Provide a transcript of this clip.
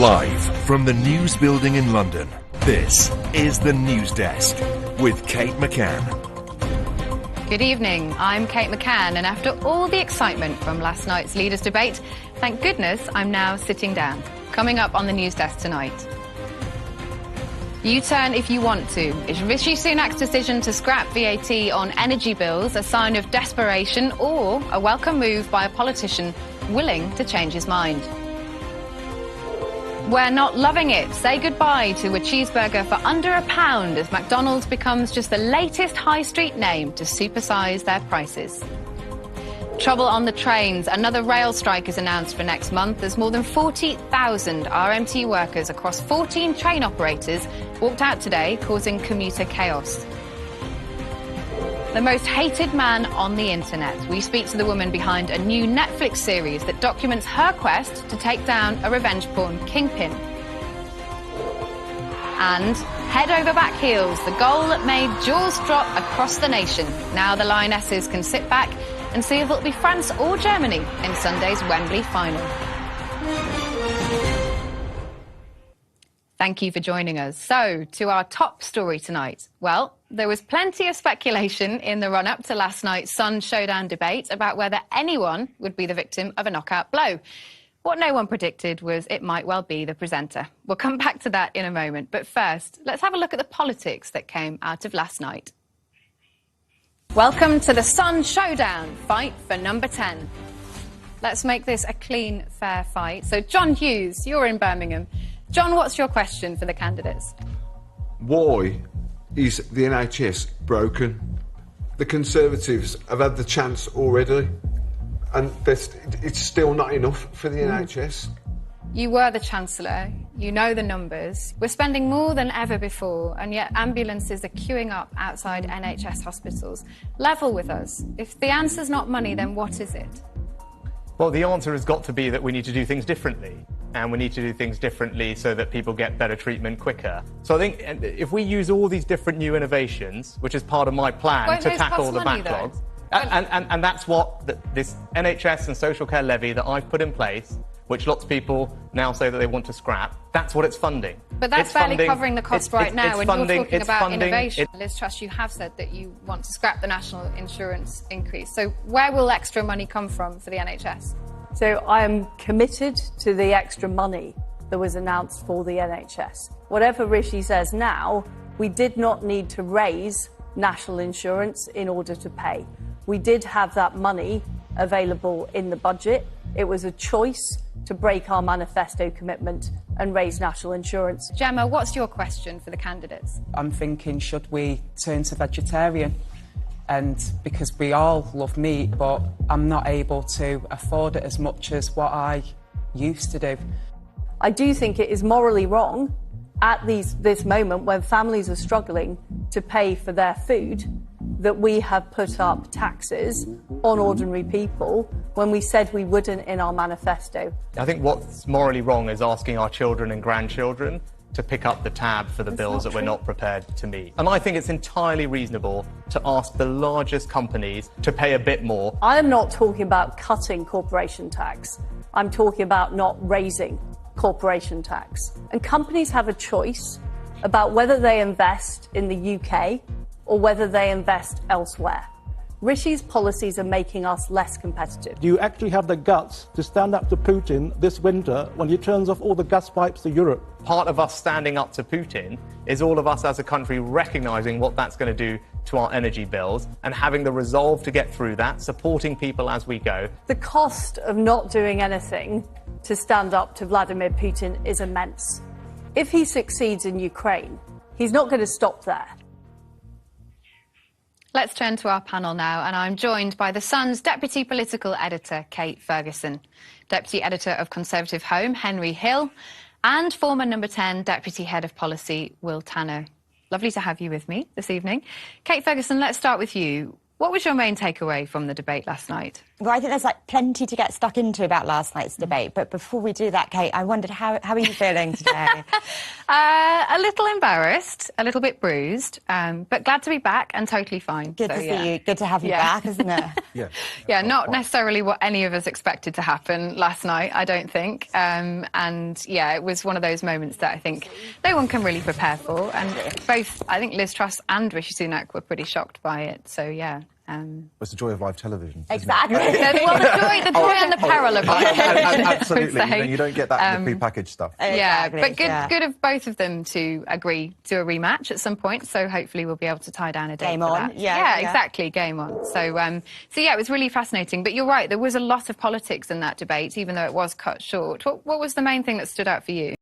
Live from the News Building in London, this is The News Desk with Kate McCann. Good evening, I'm Kate McCann, and after all the excitement from last night's leaders' debate, thank goodness I'm now sitting down. Coming up on The News Desk tonight. U-turn if you want to. Is Rishi Sunak's decision to scrap VAT on energy bills a sign of desperation or a welcome move by a politician willing to change his mind? We're not loving it. Say goodbye to a cheeseburger for under £1 as McDonald's becomes just the latest high street name to supersize their prices. Trouble on the trains. Another rail strike is announced for next month as more than 40,000 RMT workers across 14 train operators walked out today, causing commuter chaos. The most hated man on the internet. We speak to the woman behind a new Netflix series that documents her quest to take down a revenge porn kingpin. And head over back heels, the goal that made jaws drop across the nation. Now the Lionesses can sit back and see if it'll be France or Germany in Sunday's Wembley final. Thank you for joining us. So, to our top story tonight. Well, there was plenty of speculation in the run-up to last night's Sun Showdown debate about whether anyone would be the victim of a knockout blow. What no one predicted was it might well be the presenter. We'll come back to that in a moment. But first, let's have a look at the politics that came out of last night. Welcome to the Sun Showdown, fight for number 10. Let's make this a clean, fair fight. So, John Hughes, you're in Birmingham. John, what's your question for the candidates? Why is the NHS broken? The Conservatives have had the chance already, and it's still not enough for the NHS. You were the Chancellor, you know the numbers. We're spending more than ever before, and yet ambulances are queuing up outside NHS hospitals. Level with us. If the answer's not money, then what is it? Well, the answer has got to be that we need to do things differently. And we need to do things differently so that people get better treatment quicker. So I think if we use all these different new innovations, which is part of my plan to tackle the backlogs, and that's what this NHS and social care levy that I've put in place, which lots of people now say that they want to scrap, that's what it's funding. But that's barely covering the cost right now, and you're talking about innovation. Liz Truss, you have said that you want to scrap the national insurance increase. So where will extra money come from for the NHS? So I am committed to the extra money that was announced for the NHS. Whatever Rishi says now, we did not need to raise national insurance in order to pay. We did have that money available in the budget. It was a choice to break our manifesto commitment and raise national insurance. Gemma, what's your question for the candidates? I'm thinking, should we turn to vegetarian? And because we all love meat, but I'm not able to afford it as much as what I used to do. I do think it is morally wrong at this moment when families are struggling to pay for their food that we have put up taxes on ordinary people when we said we wouldn't in our manifesto. I think what's morally wrong is asking our children and grandchildren to pick up the tab for the bills that we're not prepared to meet. And I think it's entirely reasonable to ask the largest companies to pay a bit more. I am not talking about cutting corporation tax. I'm talking about not raising corporation tax. And companies have a choice about whether they invest in the UK or whether they invest elsewhere. Rishi's policies are making us less competitive. Do you actually have the guts to stand up to Putin this winter when he turns off all the gas pipes to Europe? Part of us standing up to Putin is all of us as a country recognising what that's going to do to our energy bills and having the resolve to get through that, supporting people as we go. The cost of not doing anything to stand up to Vladimir Putin is immense. If he succeeds in Ukraine, he's not going to stop there. Let's turn to our panel now, and I'm joined by The Sun's Deputy Political Editor, Kate Ferguson, Deputy Editor of Conservative Home, Henry Hill, and former Number 10 Deputy Head of Policy, Will Tanner. Lovely to have you with me this evening. Kate Ferguson, let's start with you. What was your main takeaway from the debate last night? Well, I think there's plenty to get stuck into about last night's debate. But before we do that, Kate, I wondered how are you feeling today? A little embarrassed, a little bit bruised, but glad to be back and totally fine. Good to see you. Good to have you back, isn't it? Yeah, not necessarily what any of us expected to happen last night, I don't think. And yeah, it was one of those moments that I think no one can really prepare for. And both, I think Liz Truss and Rishi Sunak were pretty shocked by it. So yeah. It's the joy of live television. Exactly. Well, the joy and the peril of live television. Absolutely. You don't get that in the prepackaged stuff. Yeah, but good of both of them to agree to a rematch at some point. So hopefully we'll be able to tie down a date. Game for on. that. Yeah, exactly. Game on. So yeah, it was really fascinating. But you're right, there was a lot of politics in that debate, even though it was cut short. What was the main thing that stood out for you?